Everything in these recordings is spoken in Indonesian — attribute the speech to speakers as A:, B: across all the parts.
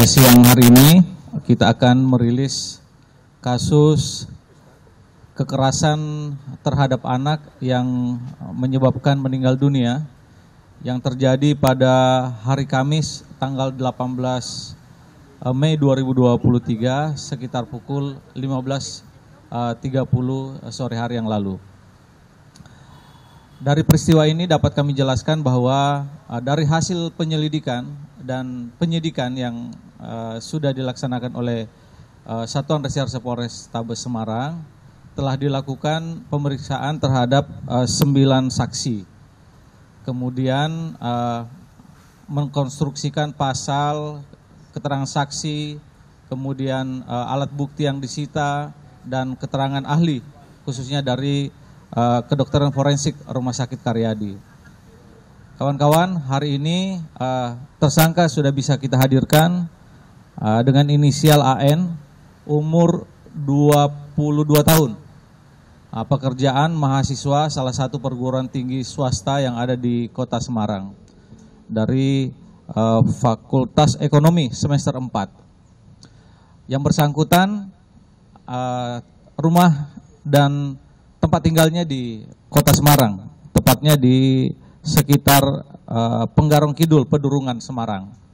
A: siang hari ini kita akan merilis kasus kekerasan terhadap anak yang menyebabkan meninggal dunia yang terjadi pada hari Kamis tanggal 18 Mei 2023 sekitar pukul 15.30 sore hari yang lalu. Dari peristiwa ini dapat kami jelaskan bahwa dari hasil penyelidikan dan penyidikan yang sudah dilaksanakan oleh Satuan Reserse Polres Tabes Semarang telah dilakukan pemeriksaan terhadap 9 saksi. Kemudian mengkonstruksikan pasal, keterangan saksi, kemudian alat bukti yang disita dan keterangan ahli khususnya dari kedokteran forensik Rumah Sakit Karyadi. Kawan-kawan, hari ini tersangka sudah bisa kita hadirkan dengan inisial AN, umur 22 tahun. Pekerjaan mahasiswa salah satu perguruan tinggi swasta yang ada di Kota Semarang dari Fakultas Ekonomi semester 4. Yang bersangkutan rumah dan tempat tinggalnya di Kota Semarang, tepatnya di sekitar Penggarong Kidul, Pedurungan, Semarang.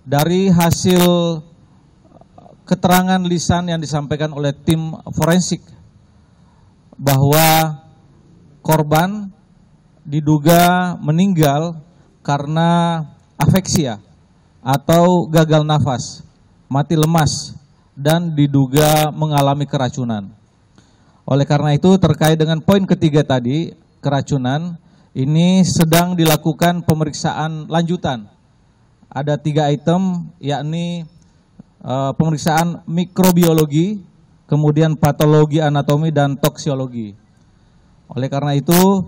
A: Dari hasil keterangan lisan yang disampaikan oleh tim forensik bahwa korban diduga meninggal karena afeksia atau gagal nafas, mati lemas, dan diduga mengalami keracunan. Oleh karena itu, terkait dengan poin ketiga tadi, keracunan, ini sedang dilakukan pemeriksaan lanjutan. Ada 3 item, yakni pemeriksaan mikrobiologi, kemudian patologi anatomi dan toksiologi. Oleh karena itu,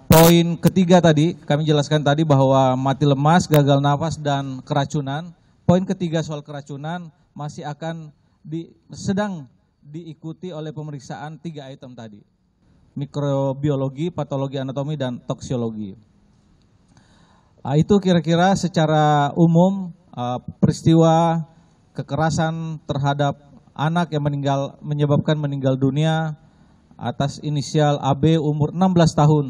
A: poin ketiga tadi, kami jelaskan tadi bahwa mati lemas, gagal nafas, dan keracunan. Poin ketiga soal keracunan masih akan sedang diikuti oleh pemeriksaan 3 item tadi. Mikrobiologi, patologi anatomi, dan toksiologi. Itu kira-kira secara umum peristiwa kekerasan terhadap anak yang menyebabkan meninggal dunia atas inisial AB umur 16 tahun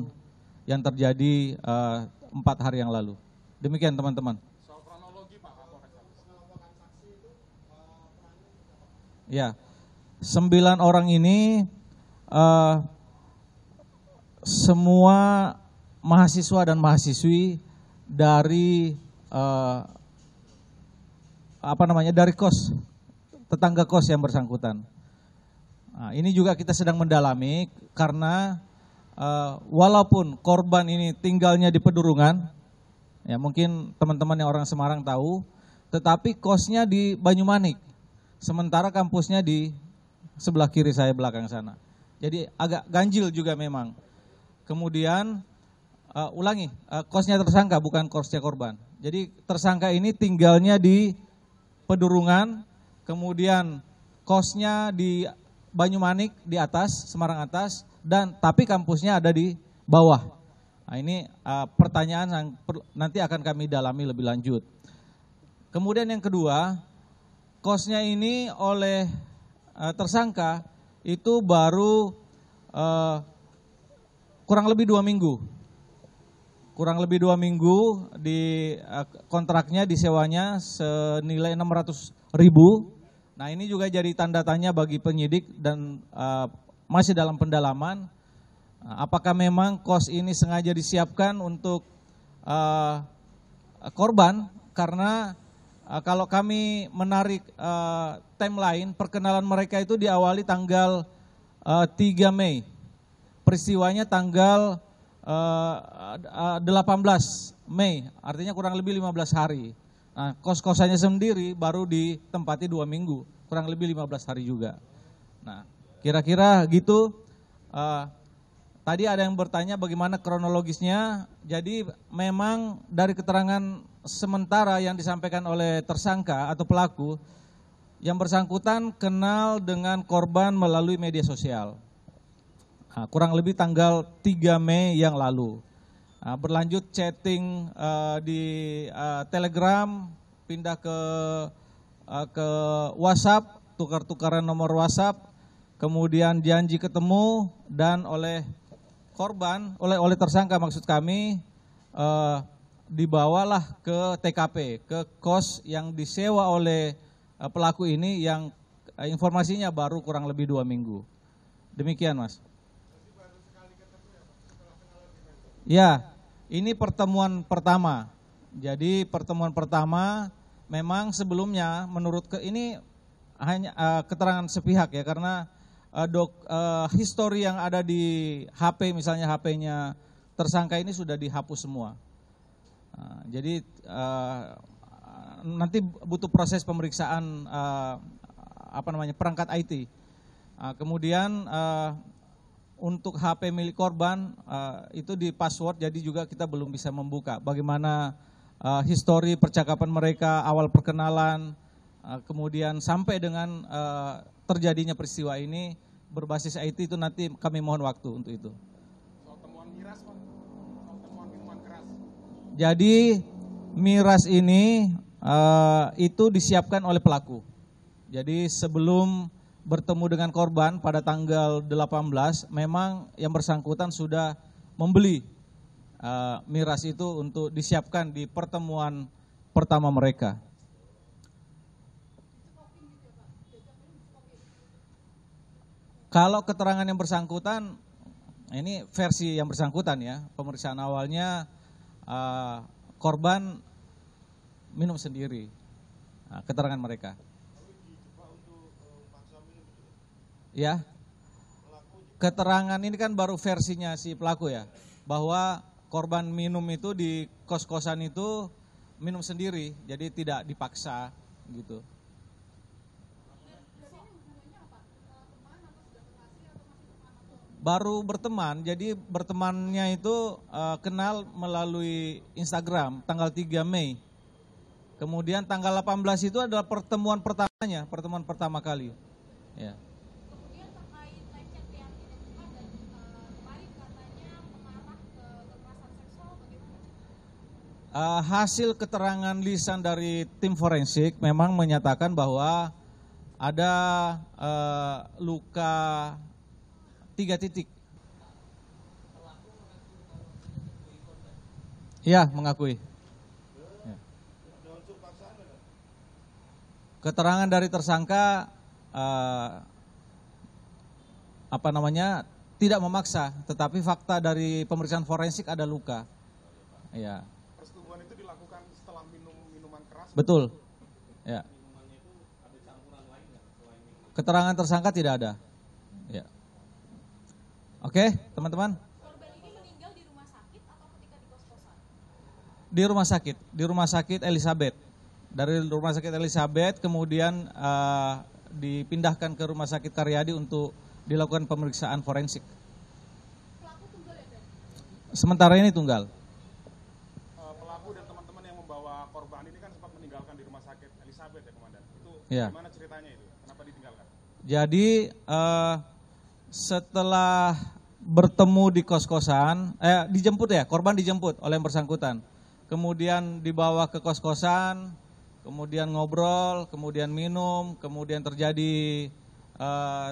A: yang terjadi 4 hari yang lalu. Demikian teman-teman. Ya, 9 orang ini semua mahasiswa dan mahasiswi dari dari kos, tetangga kos yang bersangkutan. Nah, ini juga kita sedang mendalami karena walaupun korban ini tinggalnya di Pedurungan, ya mungkin teman-teman yang orang Semarang tahu, tetapi kosnya di Banyumanik, sementara kampusnya di sebelah kiri saya belakang sana. Jadi agak ganjil juga memang. Kemudian kosnya tersangka bukan kosnya korban. Jadi tersangka ini tinggalnya di Pedurungan, kemudian kosnya di Banyumanik di atas, Semarang atas, dan tapi kampusnya ada di bawah. Nah, ini pertanyaan yang nanti akan kami dalami lebih lanjut. Kemudian yang kedua, kosnya ini oleh tersangka itu baru kurang lebih 2 minggu. Kurang lebih 2 minggu di kontraknya, disewanya senilai 600.000. Nah, ini juga jadi tanda tanya bagi penyidik dan masih dalam pendalaman. Apakah memang kos ini sengaja disiapkan untuk korban? Karena kalau kami menarik timeline, perkenalan mereka itu diawali tanggal 3 Mei. Peristiwanya tanggal 18 Mei, artinya kurang lebih 15 hari. Nah, kos-kosannya sendiri baru ditempati 2 minggu, kurang lebih 15 hari juga. Nah, kira-kira gitu. Tadi ada yang bertanya bagaimana kronologisnya. Jadi memang dari keterangan sementara yang disampaikan oleh tersangka atau pelaku, yang bersangkutan kenal dengan korban melalui media sosial. Kurang lebih tanggal 3 Mei yang lalu. berlanjut chatting di Telegram, pindah ke WhatsApp, tukar-tukaran nomor WhatsApp, kemudian janji ketemu, dan oleh korban, oleh tersangka maksud kami, dibawalah ke TKP, ke kos yang disewa oleh pelaku ini yang informasinya baru kurang lebih 2 minggu. Demikian, Mas. Ya, ini pertemuan pertama. Jadi pertemuan pertama memang sebelumnya menurut ini hanya keterangan sepihak ya, karena histori yang ada di HP, misalnya HP-nya tersangka ini sudah dihapus semua. Jadi nanti butuh proses pemeriksaan perangkat IT. Kemudian untuk HP milik korban itu di password, jadi juga kita belum bisa membuka bagaimana histori percakapan mereka, awal perkenalan, kemudian sampai dengan terjadinya peristiwa ini berbasis IT, itu nanti kami mohon waktu untuk itu.
B: Soal temuan miras, Pak. Soal temuan minuman keras.
A: Jadi miras ini itu disiapkan oleh pelaku. Jadi sebelum bertemu dengan korban pada tanggal 18, memang yang bersangkutan sudah membeli miras itu untuk disiapkan di pertemuan pertama mereka. Kalau keterangan yang bersangkutan, ini versi yang bersangkutan ya, pemeriksaan awalnya korban minum sendiri, keterangan mereka. Ya, keterangan ini kan baru versinya si pelaku ya, bahwa korban minum itu di kos-kosan itu minum sendiri, jadi tidak dipaksa gitu. Baru berteman, jadi bertemannya itu kenal melalui Instagram tanggal 3 Mei. Kemudian tanggal 18 itu adalah pertemuan pertamanya, pertemuan pertama kali. Ya. Hasil keterangan lisan dari tim forensik memang menyatakan bahwa ada luka 3 titik. Ya, mengakui. Ya. Keterangan dari tersangka tidak memaksa, tetapi fakta dari pemeriksaan forensik ada luka. Ya.
B: Persetubuhan itu dilakukan setelah minuman keras.
A: Betul. Ya. Keterangan tersangka tidak ada. Ya. Oke, teman-teman.
C: Korban ini meninggal di rumah sakit atau ketika di kos-kosan?
A: Di rumah sakit Elizabeth. Dari rumah sakit Elizabeth kemudian dipindahkan ke rumah sakit Karyadi untuk dilakukan pemeriksaan forensik.
C: Pelaku tunggal ya, Dan?
A: Sementara ini tunggal.
B: Pelaku dan teman-teman yang membawa korban ini kan sempat meninggalkan di rumah sakit Elizabeth ya, Komandan. Itu
A: Ya.
B: gimana ceritanya itu? Kenapa ditinggalkan?
A: Jadi setelah bertemu di kos-kosan, korban dijemput oleh yang bersangkutan. Kemudian dibawa ke kos-kosan, kemudian ngobrol, kemudian minum, kemudian terjadi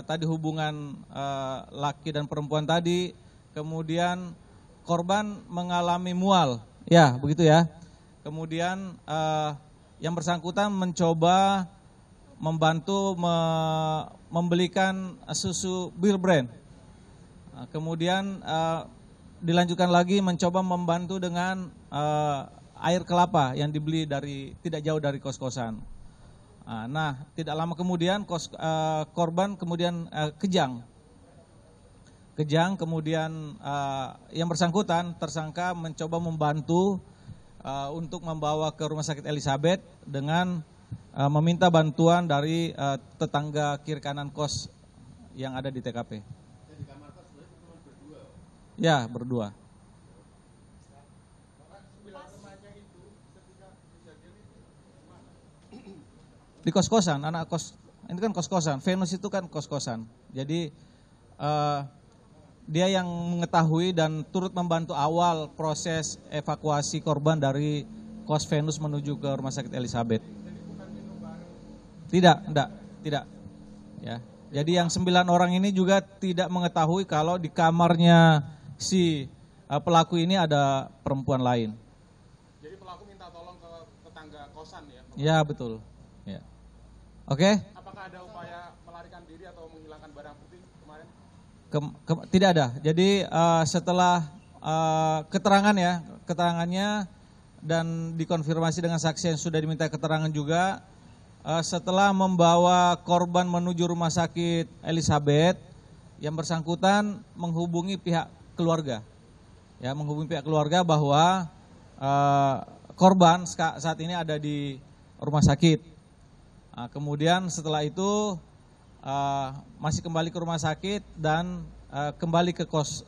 A: tadi hubungan laki dan perempuan tadi, kemudian korban mengalami mual, ya begitu ya. Kemudian yang bersangkutan mencoba membantu membelikan susu Bir Brand. Kemudian dilanjutkan lagi mencoba membantu dengan air kelapa yang dibeli tidak jauh dari kos-kosan. Nah, tidak lama kemudian korban kemudian kejang, kemudian yang bersangkutan tersangka mencoba membantu untuk membawa ke rumah sakit Elizabeth dengan meminta bantuan dari tetangga kiri kanan kos yang ada di TKP. Ya, berdua. Di kos-kosan, anak kos, ini kan kos-kosan. Venus itu kan kos-kosan. Jadi dia yang mengetahui dan turut membantu awal proses evakuasi korban dari Kos Venus menuju ke Rumah Sakit Elizabeth. Tidak. Ya. Jadi yang 9 orang ini juga tidak mengetahui kalau di kamarnya si pelaku ini ada perempuan lain.
B: Jadi pelaku minta tolong ke tetangga kosan ya?
A: Ya, betul. Ya. Oke?
B: Apakah ada upaya melarikan diri atau menghilangkan barang bukti kemarin?
A: Tidak ada. Jadi setelah keterangannya dan dikonfirmasi dengan saksi yang sudah diminta keterangan juga, setelah membawa korban menuju Rumah Sakit Elizabeth, yang bersangkutan menghubungi pihak keluarga. Ya, menghubungi pihak keluarga bahwa korban saat ini ada di rumah sakit. Kemudian setelah itu masih kembali ke rumah sakit dan kembali ke kos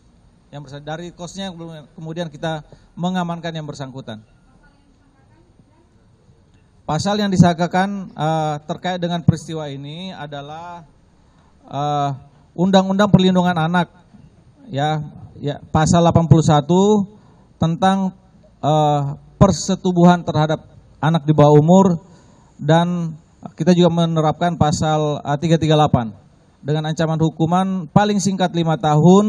A: yang dari kosnya, kemudian kita mengamankan yang bersangkutan. Pasal yang disangkakan terkait dengan peristiwa ini adalah Undang-Undang Perlindungan Anak, ya pasal 81 tentang persetubuhan terhadap anak di bawah umur, dan kita juga menerapkan pasal 338 dengan ancaman hukuman paling singkat 5 tahun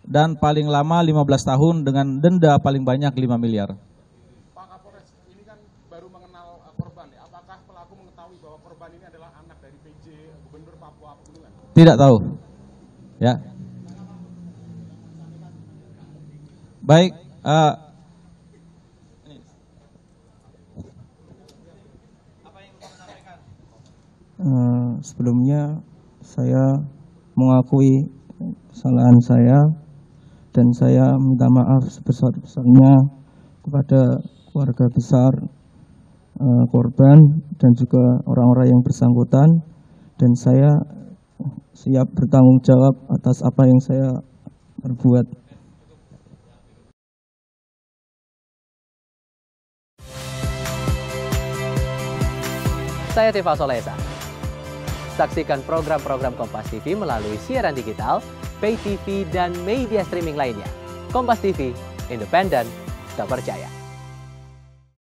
A: dan paling lama 15 tahun dengan denda paling banyak 5 miliar.
B: Pak Kapolres, ini kan baru mengenal korban ya. Apakah pelaku mengetahui bahwa korban ini adalah anak dari PJ Gubernur Papua Pegunungan?
A: Tidak tahu. Ya. Baik,
D: sebelumnya saya mengakui kesalahan saya dan saya minta maaf sebesar-besarnya kepada keluarga besar korban dan juga orang-orang yang bersangkutan, dan saya siap bertanggung jawab atas apa yang saya perbuat.
E: Saya Tifa Solesa. Saksikan program-program Kompas TV melalui siaran digital, pay TV, dan media streaming lainnya. Kompas TV, independen, terpercaya.